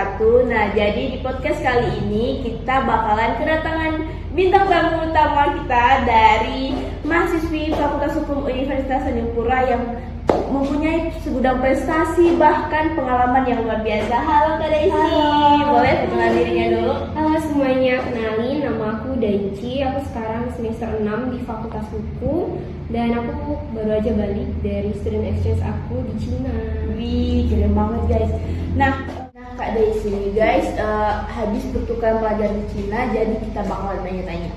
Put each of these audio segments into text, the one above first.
wabarakatuh. Nah, jadi di podcast kali ini kita bakalan kedatangan bintang tamu utama kita dari mahasiswi Fakultas Hukum Universitas Tanjung Pura yang mempunyai segudang prestasi bahkan pengalaman yang luar biasa. Halo Kak Daisy, boleh perkenalan dirinya dulu? Halo semuanya, kenalin nama aku Daichi. Aku sekarang semester 6 di Fakultas Hukum dan aku baru aja balik dari student exchange aku di Cina. Wih, keren banget guys. Nah Kak Daisy nih guys, habis bertukar pelajar di Cina, jadi kita bakalan tanya-tanya.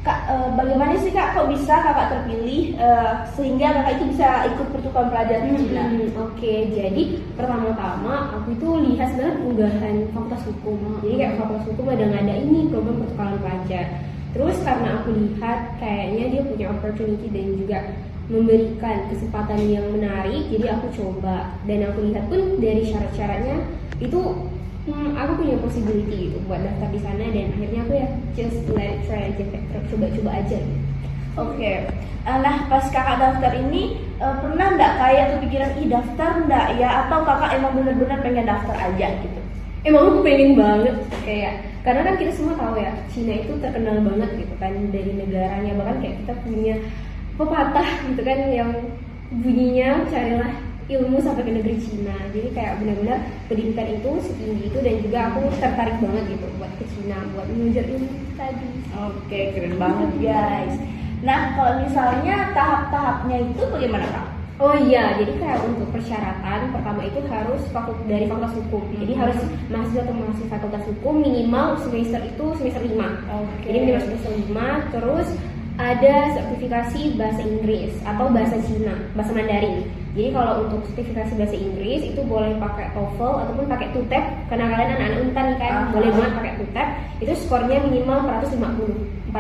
Kak, bagaimana sih Kak, kok bisa Kakak terpilih sehingga Kakak itu bisa ikut pertukaran pelajar di Cina? Oke, jadi pertama-tama aku itu lihat sebenarnya unggahan Fakultas Hukum. Jadi kayak Fakultas Hukum ada ngada ini program pertukaran pelajar. Terus karena aku lihat kayaknya dia punya opportunity dan juga memberikan kesempatan yang menarik, jadi aku coba dan aku lihat pun dari syarat-syaratnya itu aku punya possibility gitu buat daftar di sana dan akhirnya aku ya just let it try aja, kayak coba-coba aja gitu. Oke. Nah pas Kakak daftar ini pernah nggak kayak kepikiran daftar nggak ya, atau Kakak emang benar-benar pengen daftar aja gitu? Emang aku pengen banget kayak karena kan kita semua tahu ya Cina itu terkenal banget gitu kan dari negaranya, bahkan kayak kita punya pepatah gitu kan yang bunyinya carilah ilmu sampai ke negeri Cina. Jadi kayak benar-benar pendidikan itu setinggi itu dan juga aku tertarik banget gitu buat ke Cina buat mengejar ilmu tadi. Oke, keren banget guys. Nah kalau misalnya tahap-tahapnya itu bagaimana Kak? Oh iya, jadi kayak untuk persyaratan pertama itu harus dari Fakultas Hukum. Jadi harus mahasiswa atau mahasiswa Fakultas Hukum minimal semester itu semester 5. Oke. Jadi minimal semester 5, terus ada sertifikasi bahasa Inggris atau bahasa Cina, bahasa Mandarin. Jadi kalau untuk sertifikasi bahasa Inggris itu boleh pakai TOEFL ataupun pakai TUTEP. Karena kalian anak-anak Untan nih kan, boleh banget pakai TUTEP. Itu skornya minimal 450.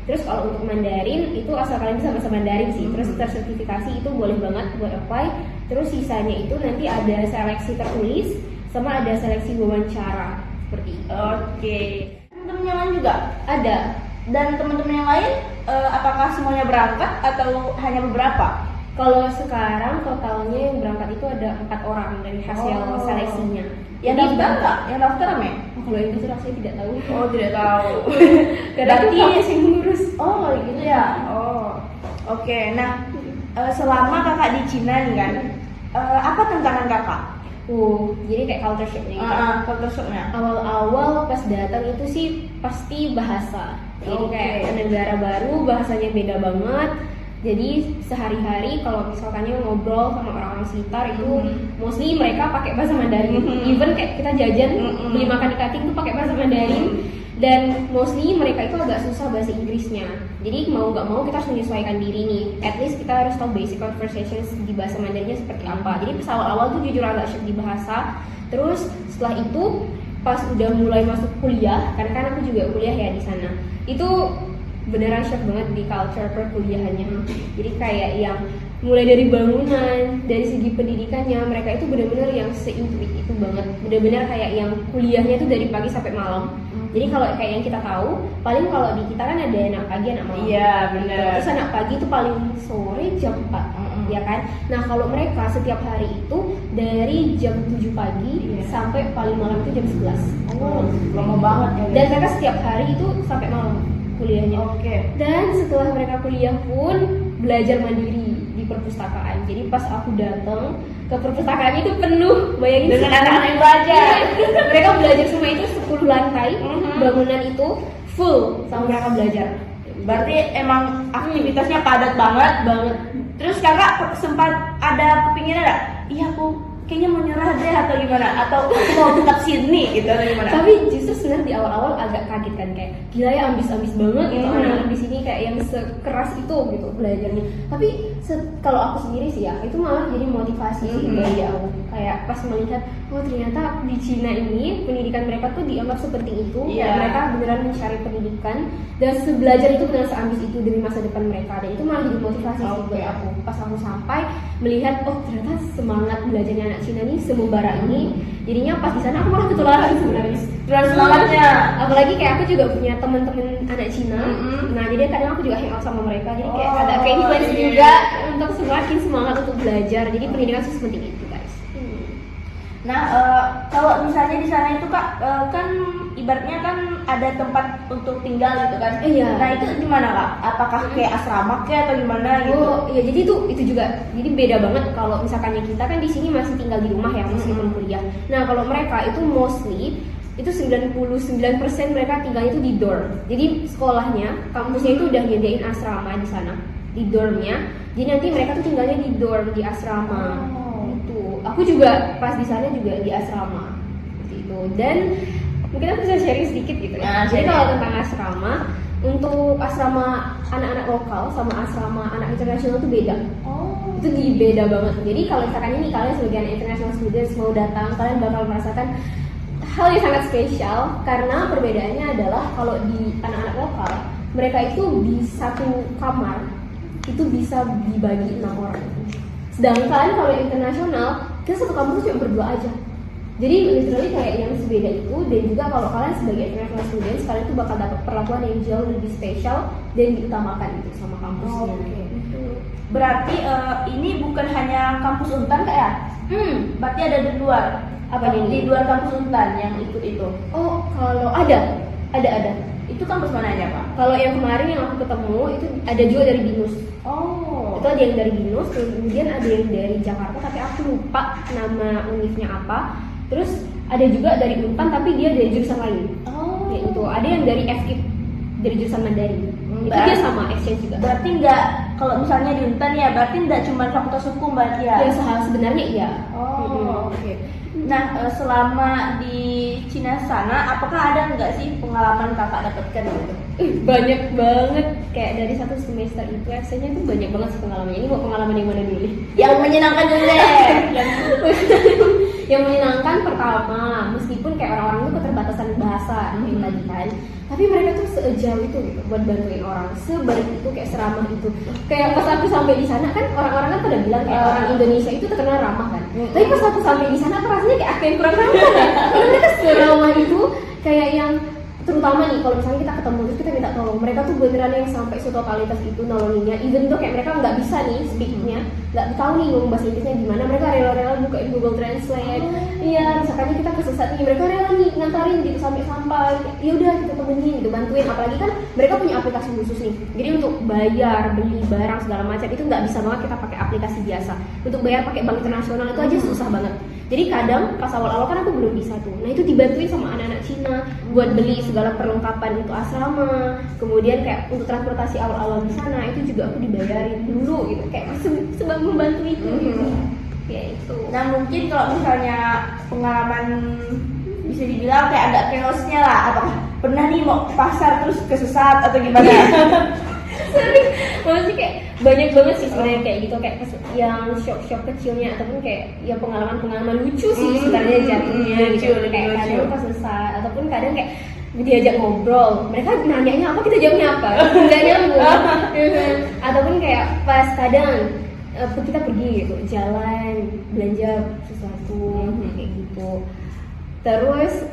Terus kalau untuk Mandarin itu asal kalian bisa bahasa Mandarin sih. Terus tersertifikasi itu boleh banget buat apply. Terus sisanya itu nanti ada seleksi tertulis sama ada seleksi wawancara seperti itu. Oke. Teman-teman yang lain juga Ada. dan teman-teman yang lain apakah semuanya berangkat atau hanya beberapa? Kalau sekarang totalnya yang berangkat itu ada 4 orang dari hasil seleksinya. Yang Jadi daftar nggak? Yang daftar rame? kalau yang daftar saya tidak tahu. Oh tidak tahu. Karena Berarti aku sih ngurus. oh gitu ya. Oh oke. Nah selama Kakak di Cina nih kan, apa tantangan Kakak? Jadi kayak culture shocknya gitu. Culture shocknya. Awal-awal pas datang itu sih pasti bahasa. Jadi kayak ke negara baru bahasanya beda banget. Jadi sehari-hari kalau misalkannya ngobrol sama orang-orang sekitar itu mostly mereka pakai bahasa Mandarin. Even kayak kita jajan beli makan di kantin tuh pakai bahasa Mandarin. Dan mostly mereka itu agak susah bahasa Inggrisnya. Jadi mau nggak mau kita harus menyesuaikan diri nih. At least kita harus tahu basic conversations di bahasa Mandarinnya seperti apa. Jadi pas awal-awal tuh jujur agak shock di bahasa. Terus setelah itu pas udah mulai masuk kuliah, karena kan aku juga kuliah ya di sana. Itu beneran shock banget di culture perkuliahannya. Jadi kayak yang mulai dari bangunan, dari segi pendidikannya mereka itu benar-benar yang seintuit itu banget. Benar-benar kayak yang kuliahnya itu dari pagi sampai malam. Jadi kalau kayak yang kita tahu, paling kalau di kita kan ada anak pagi, anak malam. Iya benar. Terus anak pagi itu paling sore jam 4, ya kan? Nah kalau mereka setiap hari itu dari jam 7 pagi sampai paling malam itu jam 11. Oh lama banget ya. Dan mereka setiap hari itu sampai malam kuliahnya. Oke. Dan setelah mereka kuliah pun belajar mandiri di perpustakaan. Jadi pas aku datang ke perpustakaannya itu penuh, bayangin dengan anak-anak yang belajar. Mereka belajar semua itu 10 lantai, bangunan itu full sama mereka belajar. Berarti emang aktivitasnya padat banget. Terus Kakak sempat ada kepinginan nggak? Iya aku kayaknya mau nyerah deh atau gimana? Atau aku mau tetap sini gitu atau gimana? Tapi justru sebenarnya di awal-awal agak kaget kan, kayak gila ya ambis-ambis banget gitu anak-anak di sini kayak yang sekeras itu gitu belajarnya. Tapi kalau aku sendiri sih ya itu malah jadi motivasi sih bagi aku. Kayak pas melihat ternyata di Cina ini pendidikan mereka tuh dianggap sepenting itu. Dan mereka beneran mencari pendidikan dan belajar itu benar seambis itu demi masa depan mereka, dan itu malah jadi motivasi sih buat aku. Pas aku sampai melihat ternyata semangat belajarnya anak Cina nih semubara ini, jadinya pas di sana aku malah ketularan sebenarnya. Semangatnya. Apalagi kayak aku juga punya teman-teman anak Cina. Nah jadi kadang aku juga hangout sama mereka, jadi kayak ada kayak influence juga untuk semakin semangat untuk belajar. Jadi pendidikan itu sepenting itu guys. Nah kalau misalnya sana itu Kak, kan ibaratnya kan ada tempat untuk tinggal gitu kan. Iya. Nah itu gimana Kak? Apakah kayak asrama kayak atau gimana gitu? Oh iya, jadi itu juga, jadi beda banget kalau misalkannya kita kan di sini masih tinggal di rumah ya meskipun kuliah. Nah kalau mereka itu mostly itu 99% mereka tinggalnya itu di dorm. Jadi sekolahnya, kampusnya itu udah nyediain asrama di sana, di dormnya. Jadi nanti mereka tuh tinggalnya di dorm, di asrama. Itu. Aku juga pas di sana juga di asrama. Seperti itu. Dan mungkin aku bisa sharing sedikit gitu ya. Jadi kalau tentang asrama, untuk asrama anak-anak lokal sama asrama anak internasional itu beda. Itu beda banget. Jadi kalau misalkan ini kalian sebagai anak international students mau datang, kalian bakal merasakan hal yang sangat spesial karena perbedaannya adalah kalau di anak-anak lokal mereka itu di satu kamar itu bisa dibagi 6 orang. Sedangkan kalau yang internasional kita satu kamar cuma berdua aja. Jadi literally kayak yang sebeda itu. Dan juga kalau kalian sebagai international students kalian tuh bakal dapat perlakuan yang jauh lebih spesial dan diutamakan gitu sama kampusnya. Berarti ini bukan hanya kampus Untan Kak ya? Berarti ada di luar. Apa di luar kampus Untan yang ikut itu? Oh, kalau ada. Itu kampus mana aja Pak? Kalau yang kemarin yang aku ketemu itu ada juga dari BINUS. Itu ada yang dari BINUS, kemudian ada yang dari Jakarta tapi aku lupa nama univnya apa. Terus ada juga dari Untan tapi dia dari jurusan lain. Itu ada yang dari FKIP, dari jurusan Mandarin. Itu dia sama exchange juga. Berarti nggak, kalau misalnya di Untan ya berarti nggak cuma fakultas hukum berarti ya? Ya sebenarnya iya. Oke. Nah, selama di Cina sana, apakah ada nggak sih pengalaman kakak dapatkan gitu? Banyak banget, kayak dari satu semester itu exchange-nya tuh banyak banget sih pengalamannya. Ini mau pengalaman yang mana dulu nih? Yang menyenangkan dulu deh. Yang menyenangkan pertama, meskipun kayak orang-orang itu keterbatasan bahasa yang tadi kan, tapi mereka tuh sejauh itu gitu buat bantuin orang, sebaik itu, kayak seramah itu. Kayak pas aku sampai di sana kan orang-orang kan pada bilang kayak orang Indonesia itu terkenal ramah kan. Tapi pas aku sampai di sana aku rasanya kayak aku yang kurang ramah kan. Karena mereka seramah itu kayak yang terutama nih kalau misalnya kita ketemu terus kita minta tolong, mereka tuh beneran yang sampai setotalitas itu nolonginnya. Even tuh kayak mereka nggak bisa nih speaknya, nggak tahu nih ngomong bahasa Inggrisnya gimana, mereka rela-rela bukain Google Translate. Iya, misalkannya kita kesesat nih, mereka rela nih ngantarin gitu sampai ya udah kita temenin gitu, bantuin. Apalagi kan mereka punya aplikasi khusus nih, jadi untuk bayar beli barang segala macam itu nggak bisa banget kita pakai aplikasi biasa. Untuk bayar pakai bank internasional itu aja susah banget. Jadi kadang pas awal-awal kan aku belum bisa tuh, nah itu dibantuin sama anak-anak Cina buat beli segala perlengkapan untuk asrama. Kemudian kayak untuk transportasi awal-awal di sana itu juga aku dibayarin dulu gitu, kayak sebab membantu itu gitu. Ya itu. Nah mungkin kalau misalnya pengalaman bisa dibilang kayak agak chaosnya lah, apakah pernah nih mau ke pasar terus kesesat atau gimana? Sering, maksudnya kayak banyak banget sih sebenarnya kayak gitu, kayak yang shock kecilnya ataupun kayak ya pengalaman lucu sih sebenarnya jatuhnya gitu. Kayak kadang pas sesat ataupun kadang kayak diajak ngobrol, mereka nanyanya apa kita jawabnya apa, nggak nyambung. Ataupun kayak pas kadang kita pergi gitu jalan belanja sesuatu kayak gitu, terus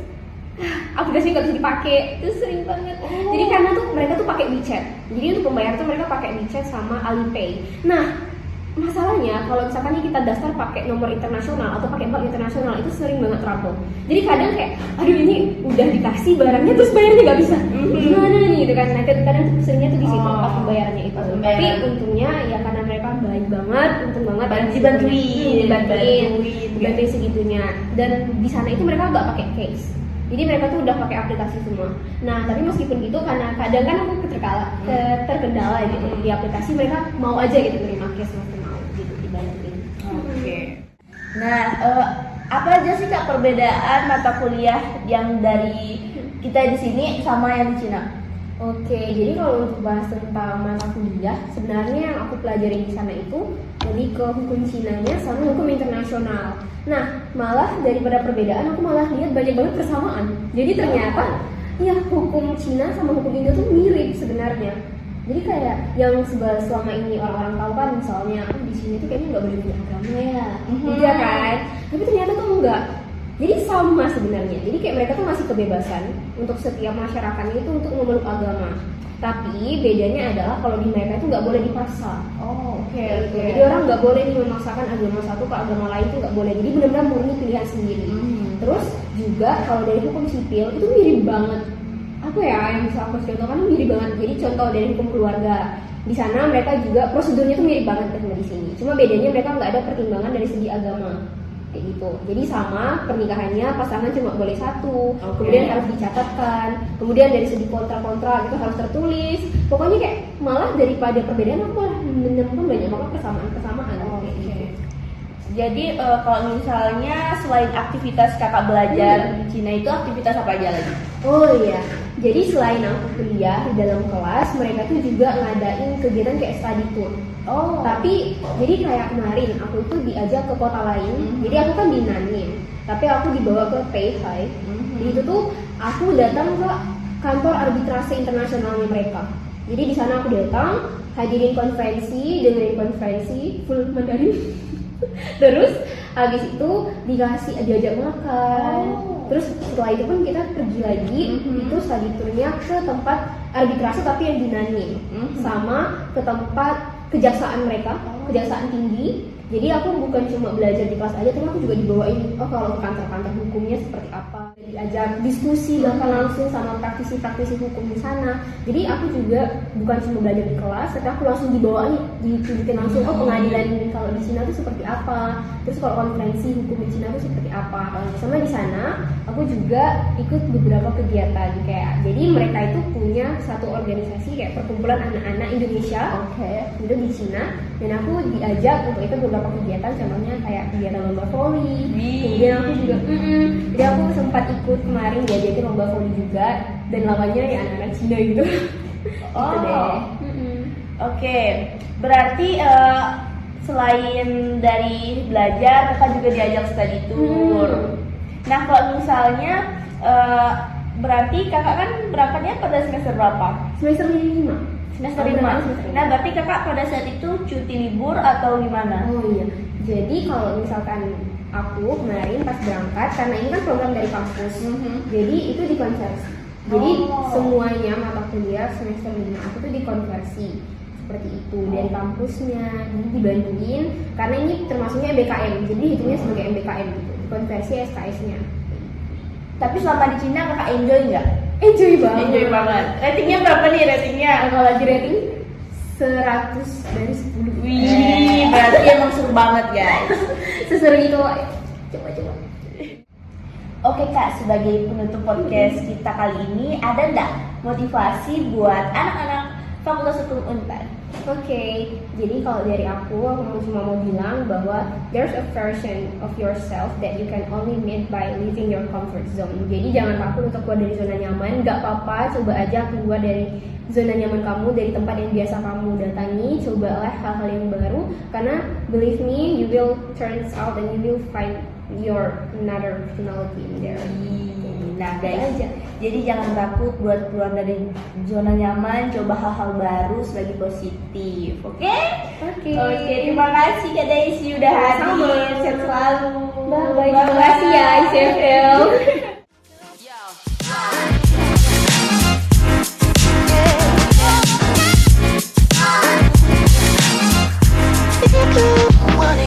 aplikasi nggak bisa dipakai, itu sering banget. Jadi karena tuh mereka tuh pakai WeChat, jadi untuk pembayar tuh mereka pakai WeChat sama Alipay. Nah masalahnya kalau misalkan kita daftar pakai nomor internasional atau pakai bank internasional itu sering banget trouble. Jadi kadang kayak aduh ini udah dikasih barangnya terus bayarnya nggak bisa, gimana nih gitu kan. Nah kadang seringnya tuh di situ pas pembayarannya itu. Tapi untungnya ya karena mereka baik banget, untung banget dibantuin segitunya. Dan di sana itu mereka nggak pakai case, jadi mereka tuh udah pakai aplikasi semua. Nah tapi meskipun gitu karena kadang kan aku terkendala gitu di aplikasi, mereka mau aja gitu terima cash, mau gitu dibantuin. Oke. Nah apa aja sih Kak perbedaan mata kuliah yang dari kita di sini sama yang di Cina? Oke, jadi kalau untuk bahas tentang mata kuliah, sebenarnya yang aku pelajari di sana itu lebih ke hukum Cinanya sama hukum internasional. Nah, malah daripada perbedaan, aku malah lihat banyak banget persamaan. Jadi ternyata, ya hukum Cina sama hukum Indo tuh mirip sebenarnya. Jadi kayak yang selama ini orang-orang tahu kan, misalnya di sini tuh kayaknya nggak boleh punya agama ya, iya kan? Tapi ternyata tuh enggak. Jadi sama sebenarnya. Jadi kayak mereka tuh masih kebebasan untuk setiap masyarakatnya itu untuk memeluk agama. Tapi bedanya adalah kalau di mereka itu nggak boleh dipaksa. Oke. Jadi orang nggak boleh nih memaksakan agama satu ke agama lain, itu nggak boleh. Jadi benar-benar murni pilihan sendiri. Terus juga kalau dari hukum sipil itu mirip banget. Apa ya yang bisa aku contohkan mirip banget. Jadi contoh dari hukum keluarga. Di sana mereka juga prosedurnya tuh mirip banget sama di sini. Cuma bedanya mereka nggak ada pertimbangan dari segi agama. Kayak gitu. Jadi sama pernikahannya pasangan cuma boleh satu, kemudian harus dicatatkan, kemudian dari segi kontra-kontra itu harus tertulis. Pokoknya kayak malah daripada perbedaan aku menemukan banyak banget kesamaan. Kayak gitu. Jadi kalau misalnya selain aktivitas kakak belajar di Cina itu aktivitas apa aja lagi? Oh iya, jadi selain aku kuliah di dalam kelas, mereka tuh juga ngadain kegiatan kayak study tour. Oh. Tapi jadi kayak kemarin aku itu diajak ke kota lain. Jadi aku kan di Nanning, tapi aku dibawa ke Peihai. Jadi itu tuh aku datang ke kantor arbitrase internasionalnya mereka. Jadi di sana aku datang, hadirin konferensi, dengerin konferensi full Mandarin. Terus habis itu diajak makan. Terus setelah itu pun kita pergi lagi itu study tournya ke tempat arbitrase tapi yang di Nanning, sama ke tempat kejaksaan mereka, kejaksaan tinggi. Jadi aku bukan cuma belajar di kelas aja, tapi aku juga dibawain kalau ke kantor-kantor hukumnya seperti apa, diajak diskusi bahkan langsung sama praktisi-praktisi hukum di sana. Jadi aku juga bukan cuma belajar di kelas, tapi aku langsung dibawain, ditunjukin langsung pengadilan kalau di Cina itu seperti apa, terus kalau konferensi hukum di Cina itu seperti apa. Sama di sana aku juga ikut beberapa kegiatan kayak, jadi mereka itu punya satu organisasi kayak perkumpulan anak-anak Indonesia, itu di Cina, dan aku diajak untuk ikut beberapa kegiatan, contohnya kayak kegiatan lomba voli. Kemudian aku juga, jadi aku sempat ikut kemarin diajakin lomba voli juga, dan lawannya ya anak-anak Cina gitu. Gitu deh. Oke, berarti selain dari belajar, kakak juga diajak study tour. Nah, kalau misalnya berarti kakak kan berangkatnya pada semester berapa? Semester 5. Semester 5. Nah, berarti kakak pada saat itu cuti libur atau gimana? Oh iya, jadi kalau misalkan aku kemarin pas berangkat, karena ini kan program dari kampus, jadi itu dikonversi. Jadi semuanya mata kuliah semester 5 aku tuh dikonversi seperti itu dari kampusnya, jadi dibantuin karena ini termasuknya MBKM, jadi hitungnya sebagai MBKM gitu, konversi SKS-nya. Tapi selama di Cina kakak enjoy nggak? Enjoy banget. Enjoy banget. Ratingnya berapa nih ratingnya? Kalau di rating 100 dari 10. Wih, berarti emang seru banget guys. Seseru itu, coba. Oke kak, sebagai penutup podcast kita kali ini, ada nggak motivasi buat anak-anak Fakultas Hukum Unpad? Oke, jadi kalau dari aku cuma mau bilang bahwa there's a version of yourself that you can only meet by leaving your comfort zone. Jadi jangan takut untuk keluar dari zona nyaman, nggak apa-apa, coba aja keluar dari zona nyaman kamu, dari tempat yang biasa kamu datangi, cobalah hal-hal yang baru, karena believe me, you will turn out and you will find your another personality in there. Nah guys, jadi jangan takut buat keluar dari zona nyaman, coba hal-hal baru selagi positif, oke? Oke. Terima kasih Kak Daisy udah hadir.